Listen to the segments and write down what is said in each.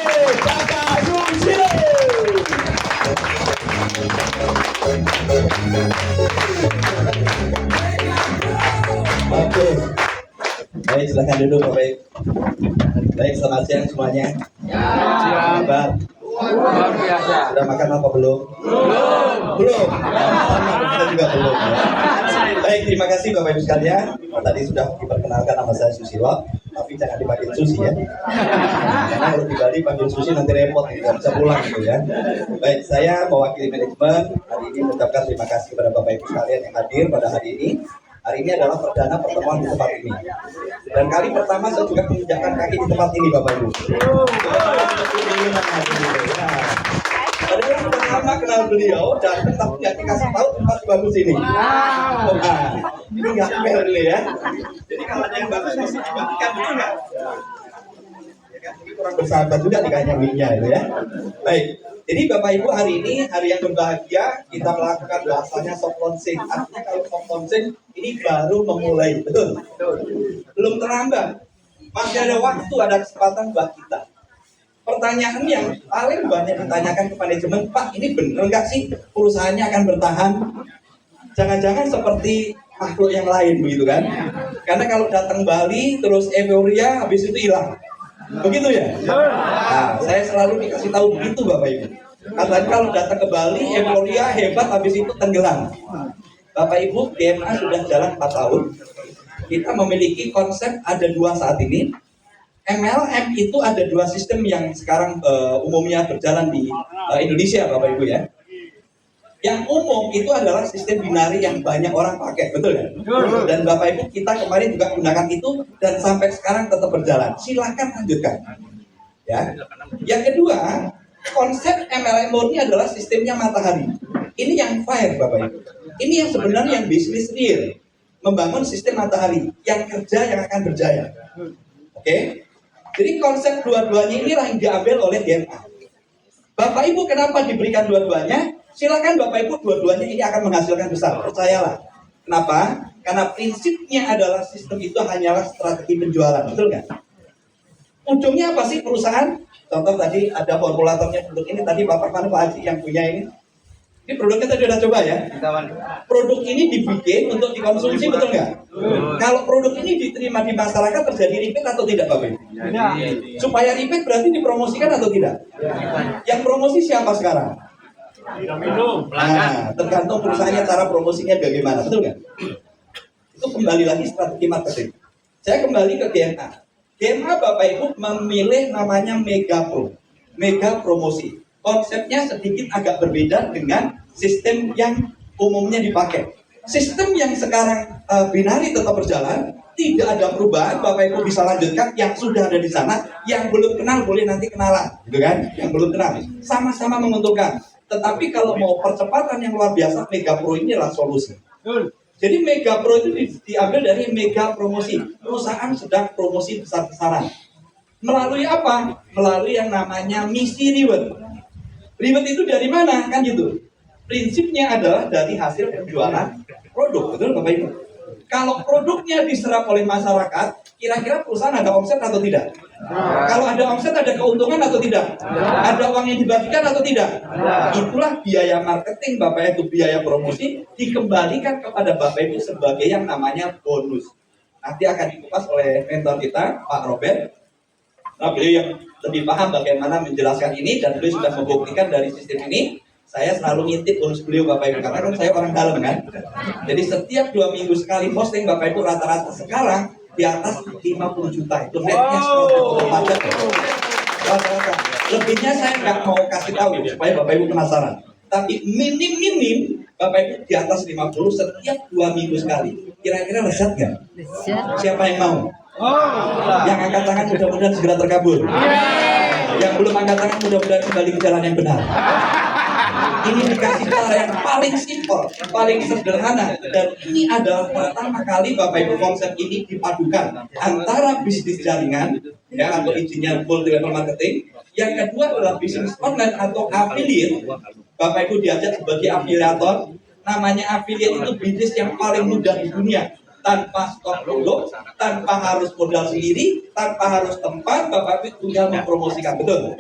Bapak Susilo. Oke, baik silakan duduk baik. Baik, selamat siang semuanya. Kabar? Luar biasa. Sudah makan apa belum? Belum. Sama kita juga belum. Baik, terima kasih Bapak Ibu sekalian. Tadi sudah diperkenalkan nama saya Susilo, tapi jangan dipanggil Susi ya. Karena kalau di Bali panggil Susi nanti repot, nggak bisa pulang gitu ya. Baik, saya mewakili manajemen hari ini mengucapkan terima kasih kepada Bapak Ibu sekalian yang hadir pada hari ini. Hari ini adalah perdana pertemuan di tempat ini. Dan kali pertama saya juga menginjakkan kaki di tempat ini Bapak Ibu. Tadi kan sudah lama kenal beliau dan tetap nggak dikasih tahu tempat bagus ini. Nah, ini nggak fair nih ya. Jadi kalau ada yang bagus mesti dibagikan, betul nggak? Ya kan, ini kurang bersahabat juga dikasih minyak itu ya. Baik. Jadi Bapak Ibu, hari ini hari yang berbahagia, kita melakukan bahasanya soft launching. Artinya kalau soft launching ini baru memulai, betul? Belum terlambat. Masih ada waktu, ada kesempatan buat kita. Pertanyaan yang paling banyak ditanyakan ke manajemen, Pak, ini benar nggak sih perusahaannya akan bertahan? Jangan-jangan seperti makhluk yang lain begitu kan? Karena kalau datang Bali terus euforia, habis itu hilang. Begitu ya? Nah, saya selalu dikasih tahu begitu Bapak Ibu. Katanya kalau datang ke Bali, euforia hebat, habis itu tenggelam. Bapak Ibu, GMA sudah jalan 4 tahun. Kita memiliki konsep ada 2 saat ini. MLM itu ada 2 sistem yang sekarang umumnya berjalan di Indonesia Bapak Ibu ya. Yang umum itu adalah sistem binari yang banyak orang pakai, betul ya? Dan Bapak Ibu kita kemarin juga gunakan itu dan sampai sekarang tetap berjalan. Silahkan lanjutkan. Ya. Yang kedua, konsep MLM murni adalah sistemnya matahari. Ini yang fair Bapak Ibu. Ini yang sebenarnya yang bisnis real. Membangun sistem matahari yang kerja yang akan berjaya. Oke? Jadi konsep dua-duanya inilah yang diambil oleh GMA. Bapak Ibu kenapa diberikan dua-duanya? Silakan Bapak Ibu, dua-duanya ini akan menghasilkan besar, percayalah. Kenapa? Karena prinsipnya adalah sistem itu hanyalah strategi penjualan, betul nggak? Ujungnya apa sih perusahaan? Contoh tadi ada formulatornya produk ini, tadi Bapak mana Pak Haji yang punya ini? Ini produknya tadi udah coba ya? Produk ini dibikin untuk dikonsumsi, betul nggak? Kalau produk ini diterima di masyarakat terjadi repeat atau tidak Bapak Ibu? Supaya repeat berarti dipromosikan atau tidak? Yang promosi siapa sekarang? Nah, tergantung perusahaannya cara promosinya bagaimana, betul nggak? Itu kembali lagi strategi marketing. Saya kembali ke GMA. GMA Bapak Ibu memilih namanya Mega Pro, Mega Promosi. Konsepnya sedikit agak berbeda dengan sistem yang umumnya dipakai. Sistem yang sekarang binari tetap berjalan, tidak ada perubahan. Bapak Ibu bisa lanjutkan yang sudah ada di sana. Yang belum kenal boleh nanti kenalan, gitu kan? Yang belum kenal, sama-sama menguntungkan. Tetapi kalau mau percepatan yang luar biasa, Mega Pro ini adalah solusi. Jadi Mega Pro itu diambil dari Mega Promosi. Perusahaan sedang promosi besar-besaran. Melalui apa? Melalui yang namanya misi reward. Reward itu dari mana? Kan gitu. Prinsipnya adalah dari hasil penjualan produk. Betul Bapak Ibu? Kalau produknya diserap oleh masyarakat, kira-kira perusahaan ada omset atau tidak? Kalau ada omset, ada keuntungan atau tidak? Ada uang yang dibagikan atau tidak? Itulah biaya marketing Bapak Ibu, biaya promosi dikembalikan kepada Bapak Ibu sebagai yang namanya bonus. Nanti akan dikupas oleh mentor kita, Pak Robert. Nah, beliau yang lebih paham bagaimana menjelaskan ini dan beliau sudah membuktikan dari sistem ini. Saya selalu ngintip bonus beliau Bapak Ibu, karena kan saya orang dalam kan. Jadi setiap 2 minggu sekali posting Bapak Ibu rata-rata sekarang di atas 50 juta. Itu netnya rata-rata. Lebihnya saya nggak mau kasih tahu supaya Bapak Ibu penasaran. Tapi minim Bapak Ibu di atas 50 setiap 2 minggu sekali. Kira-kira lezat nggak? Siapa yang mau? Yang angkat tangan mudah-mudahan segera terkabul. Yang belum angkat tangan mudah-mudahan kembali ke jalan yang benar. Ini dikasih cara yang paling simpel, paling sederhana, dan ini adalah pertama kali Bapak Ibu konsep ini dipadukan antara bisnis jaringan ya atau izinnya multi level marketing. Yang kedua adalah bisnis online atau affiliate. Bapak Ibu diajak sebagai afiliator. Namanya affiliate itu bisnis yang paling mudah di dunia. tanpa stok produk, tanpa harus modal sendiri, tanpa harus tempat, Bapak Ibu tinggal mempromosikan, betul?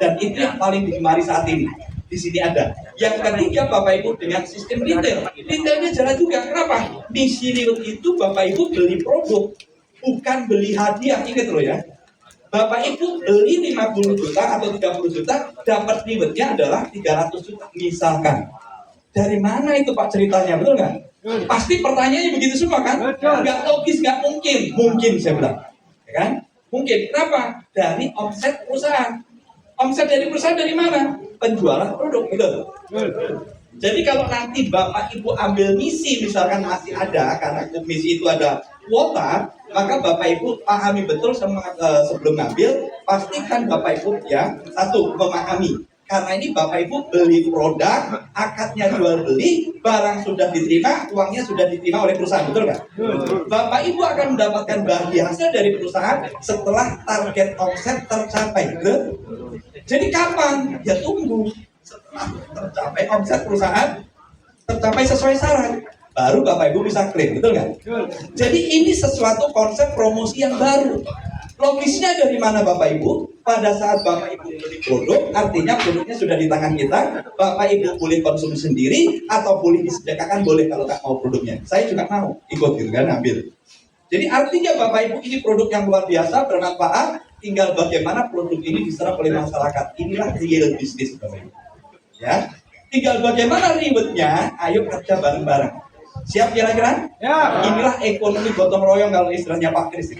Dan itu yang paling digemari saat ini. Di sini ada. Yang ketiga, Bapak Ibu, dengan sistem retail. Retailnya jalan juga. Kenapa? Misi Riwet itu Bapak Ibu beli produk, bukan beli hadiah. Ingat loh ya. Bapak Ibu beli 50 juta atau 30 juta, dapat riwetnya adalah 300 juta. Misalkan. Dari mana itu Pak ceritanya, betul nggak? Pasti pertanyaannya begitu semua kan? Nggak logis, nggak mungkin. Mungkin saya bilang, ya kan? Mungkin. Kenapa? Dari omset perusahaan. Omset dari perusahaan dari mana? Penjualan produk, betul? Jadi kalau nanti Bapak Ibu ambil misi, misalkan masih ada, karena misi itu ada kuota, maka Bapak Ibu pahami betul sebelum ngambil, pastikan Bapak Ibu ya, satu, memahami. Karena ini Bapak Ibu beli produk, akadnya jual beli, barang sudah diterima, uangnya sudah diterima oleh perusahaan, betul nggak? Bapak Ibu akan mendapatkan bagi hasil dari perusahaan setelah target omset tercapai, betul? Jadi kapan? Ya tunggu setelah tercapai omset perusahaan, tercapai sesuai syarat, baru Bapak Ibu bisa klaim, betul nggak? Jadi ini sesuatu konsep promosi yang baru. Logisnya dari mana Bapak Ibu? Pada saat Bapak Ibu beli produk, artinya produknya sudah di tangan kita. Bapak Ibu boleh konsumsi sendiri atau boleh disediakan, boleh kalau nggak mau produknya. Saya juga mau ikut gitu kan, ambil. Jadi artinya Bapak Ibu ini produk yang luar biasa, bermanfaat. Tinggal bagaimana produk ini diserap oleh masyarakat. Inilah real bisnis Bapak Ibu. Ya, tinggal bagaimana ribetnya. Ayo kerja bareng-bareng. Siap kira-kira? Ya. Inilah ekonomi gotong royong kalau istilahnya Pak Kris.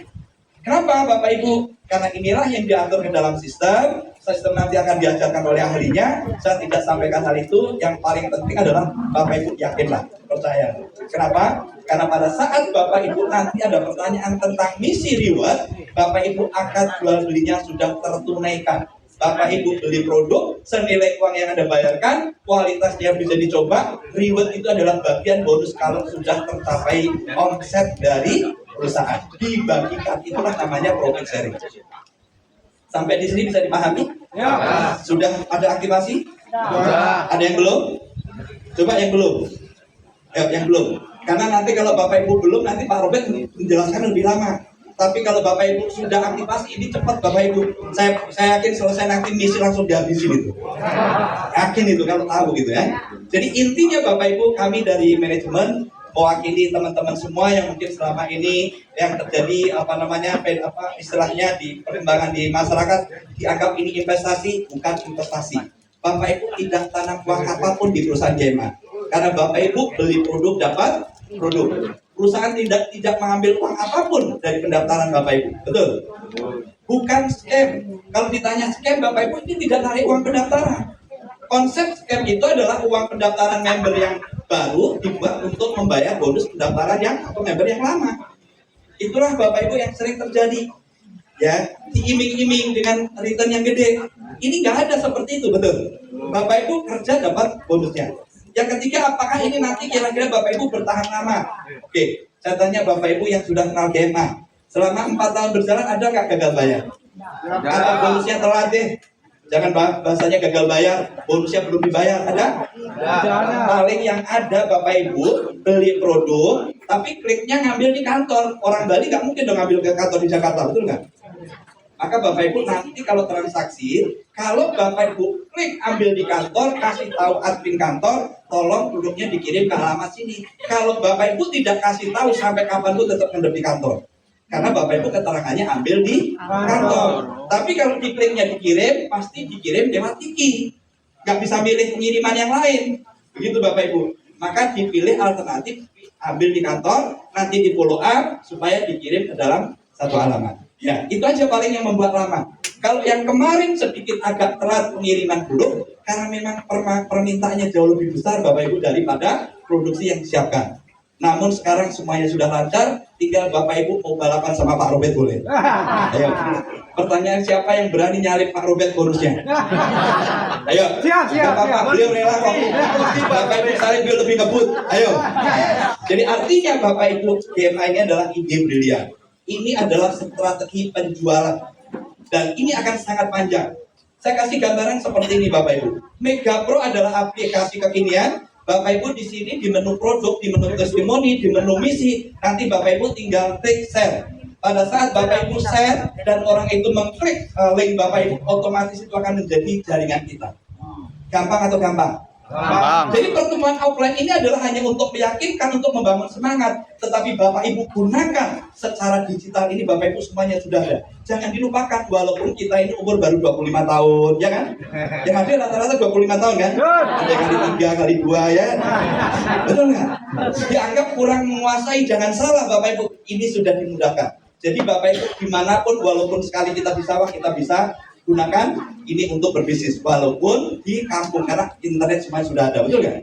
Kenapa Bapak Ibu? Karena inilah yang diatur ke dalam sistem. Sistem nanti akan diajarkan oleh ahlinya. Saya tidak sampaikan hal itu. Yang paling penting adalah Bapak Ibu yakinlah, percaya. Kenapa? Karena pada saat Bapak Ibu nanti ada pertanyaan tentang misi reward, Bapak Ibu akad jual belinya sudah tertunaikan. Bapak Ibu beli produk, senilai uang yang Anda bayarkan, kualitasnya bisa dicoba. Reward itu adalah bagian bonus kalau sudah tercapai omset dari perusahaan. Dibagikan, itulah namanya profit sharing. Sampai di sini bisa dipahami? Ya. Sudah ada aktivasi? Ya. Ada yang belum? Coba yang belum. Yang belum. Karena nanti kalau Bapak Ibu belum, nanti Pak Robert menjelaskan lebih lama. Tapi kalau Bapak Ibu sudah aktivasi, ini cepat Bapak Ibu. Saya yakin selesai nanti misi langsung dihabisin itu. Yakin itu kalau tahu gitu ya. Jadi intinya Bapak Ibu, kami dari manajemen mewakili teman-teman semua yang mungkin selama ini yang terjadi istilahnya di perkembangan di masyarakat dianggap ini investasi, bukan investasi. Bapak Ibu tidak tanam uang apapun di perusahaan GMA. Karena Bapak Ibu beli produk dapat produk. Perusahaan tidak mengambil uang apapun dari pendaftaran Bapak Ibu. Betul? Bukan scam. Kalau ditanya scam, Bapak Ibu ini tidak tarik uang pendaftaran. Konsep scam itu adalah uang pendaftaran member yang baru dibuat untuk membayar bonus pendaftaran atau member yang lama. Itulah Bapak Ibu yang sering terjadi. Ya, diiming-iming dengan return yang gede. Ini nggak ada seperti itu, betul? Bapak Ibu kerja dapat bonusnya. Yang ketiga, apakah ini nanti kira-kira Bapak Ibu bertahan lama? Oke, saya tanya Bapak Ibu yang sudah kenal GMA. Selama 4 tahun berjalan ada nggak gagal bayar? Atau bonusnya telat deh? Jangan bahasanya gagal bayar, bonusnya belum dibayar, ada? Paling yang ada Bapak Ibu beli produk, tapi kliknya ngambil di kantor. Orang Bali nggak mungkin dong ngambil ke kantor di Jakarta, betul nggak? Maka Bapak Ibu nanti kalau transaksi, kalau Bapak Ibu klik ambil di kantor, kasih tahu admin kantor, tolong produknya dikirim ke alamat sini. Kalau Bapak Ibu tidak kasih tahu sampai kapan pun tetap ngendep di kantor. Karena Bapak Ibu keterangannya ambil di kantor. Tapi kalau di kliknya dikirim, pasti dikirim lewat Tiki. Nggak bisa milih pengiriman yang lain. Begitu Bapak Ibu. Maka dipilih alternatif, ambil di kantor, nanti di follow up, supaya dikirim ke dalam satu alamat. Ya, itu aja paling yang membuat lama. Kalau yang kemarin sedikit agak telat pengiriman produk, karena memang permintaannya jauh lebih besar Bapak Ibu daripada produksi yang disiapkan. Namun sekarang semuanya sudah lancar, tinggal Bapak Ibu mau balapan sama Pak Robert boleh. Ayo. Pertanyaan, siapa yang berani nyalip Pak Robert bonusnya? Ayo. Siap. Bapak, beliau rela kok. Bapak Ibu salib, beliau lebih ngebut. Ayo. Jadi artinya Bapak Ibu, GMA ini adalah ide brilian. Ini adalah strategi penjualan. Dan ini akan sangat panjang. Saya kasih gambaran seperti ini Bapak Ibu. Mega Pro adalah aplikasi kekinian Bapak Ibu di sini di menu produk, di menu testimoni, di menu misi, nanti Bapak Ibu tinggal klik share. Pada saat Bapak Ibu share dan orang itu mengklik link Bapak Ibu, otomatis itu akan menjadi jaringan kita. Gampang atau gampang? Gampang. Jadi pertemuan offline ini adalah hanya untuk meyakinkan, untuk membangun semangat. Tetapi Bapak Ibu gunakan secara digital ini, Bapak Ibu semuanya sudah ada. Jangan dilupakan, walaupun kita ini umur baru 25 tahun, ya kan? Yang ada rata-rata 25 tahun kan? Ada kali 3, kali 2 ya. Betul nggak? Dianggap kurang menguasai, jangan salah Bapak Ibu. Ini sudah dimudahkan. Jadi Bapak Ibu dimanapun, walaupun sekali kita di sawah, kita bisa gunakan ini untuk berbisnis walaupun di kampung, karena internet semua sudah ada, betul nggak?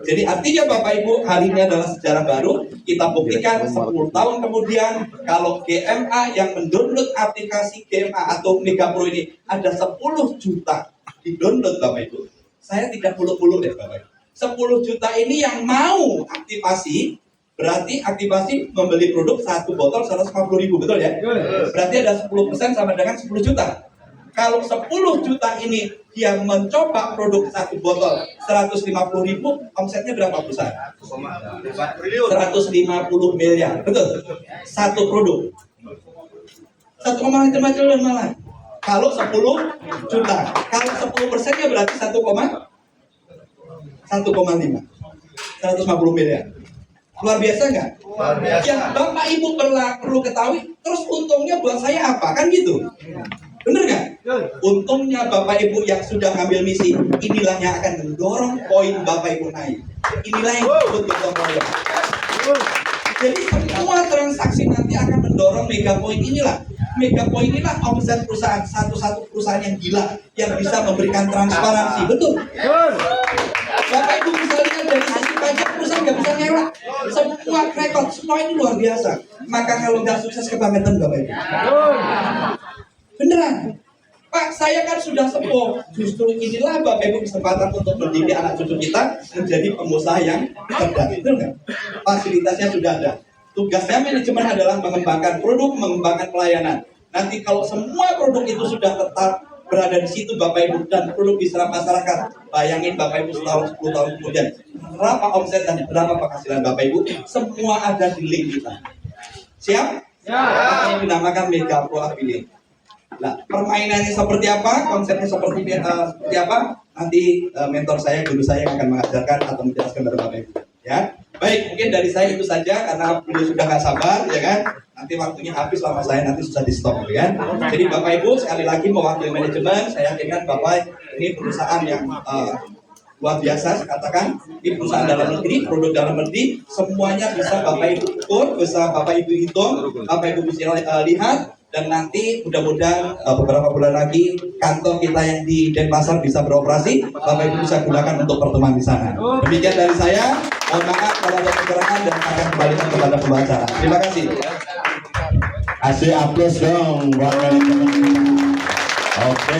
Jadi artinya Bapak Ibu, hari ini adalah sejarah baru. Kita buktikan 10 tahun kemudian kalau GMA yang mendownload aplikasi GMA atau Mega Pro ini ada 10 juta di download Bapak Ibu. Saya tidak muluk-muluk deh Bapak Ibu. 10 juta ini yang mau aktivasi, berarti aktivasi membeli produk 1 botol 150.000, betul ya? Berarti ada 10% sama dengan 10 juta. Kalau 10 juta ini dia mencoba produk 1 botol 150.000, omsetnya berapa perusahaan? 150 miliar, betul? 1 produk 1,5 triliun malah. Kalau 10 juta, kalau 10%-nya berarti 1,5 150 miliar. Luar biasa nggak? Luar biasa. Yang Bapak Ibu perlu ketahui, terus untungnya buat saya apa? Kan gitu. Bener nggak? Untungnya Bapak Ibu yang sudah ngambil misi, inilah yang akan mendorong poin Bapak Ibu naik. Inilah yang disebut gotong royong. Jadi semua transaksi nanti akan mendorong mega point inilah. Mega point inilah omset perusahaan, satu-satu perusahaan yang gila, yang bisa memberikan transparansi. Betul? Bapak Ibu bisa lihat dari sisi pajak, perusahaan nggak bisa ngelak. Semua rekod, semua ini luar biasa. Maka kalau nggak sukses, kebangetan Bapak Ibu. Beneran, Pak, saya kan sudah sepuh. Justru inilah Bapak Ibu kesempatan untuk mendidik anak cucu kita menjadi pengusaha yang cerdas. Betul nggak? Fasilitasnya sudah ada. Tugasnya manajemen adalah mengembangkan produk, mengembangkan pelayanan. Nanti kalau semua produk itu sudah tetap berada di situ Bapak Ibu dan produk diserap masyarakat, bayangin Bapak Ibu setahun 10 tahun kemudian berapa omset dan berapa penghasilan Bapak Ibu, semua ada di link kita. Siap? Yang dinamakan Mega Pro Affiliate. Nah, permainannya seperti apa, konsepnya seperti apa, nanti mentor saya, guru saya yang akan mengajarkan atau menjelaskan kepada Bapak Ibu. Ya, baik, mungkin dari saya itu saja karena beliau sudah nggak sabar, ya kan? Nanti waktunya habis, lama saya nanti susah di stop, ya kan? Jadi Bapak Ibu sekali lagi mewakili manajemen, saya yakinkan Bapak ini perusahaan yang luar biasa. Saya katakan ini perusahaan dalam negeri, produk dalam negeri, semuanya bisa Bapak Ibu ukur, bisa Bapak Ibu hitung, Bapak Ibu bisa lihat. Dan nanti mudah-mudahan beberapa bulan lagi kantor kita yang di Denpasar bisa beroperasi, Bapak Ibu bisa gunakan untuk pertemuan di sana. Demikian dari saya, mohon maaf kalau ada kekurangan dan akan kembalikan kepada pembicara. Terima kasih. Kasih aplaus dong buat manajemen. Oke.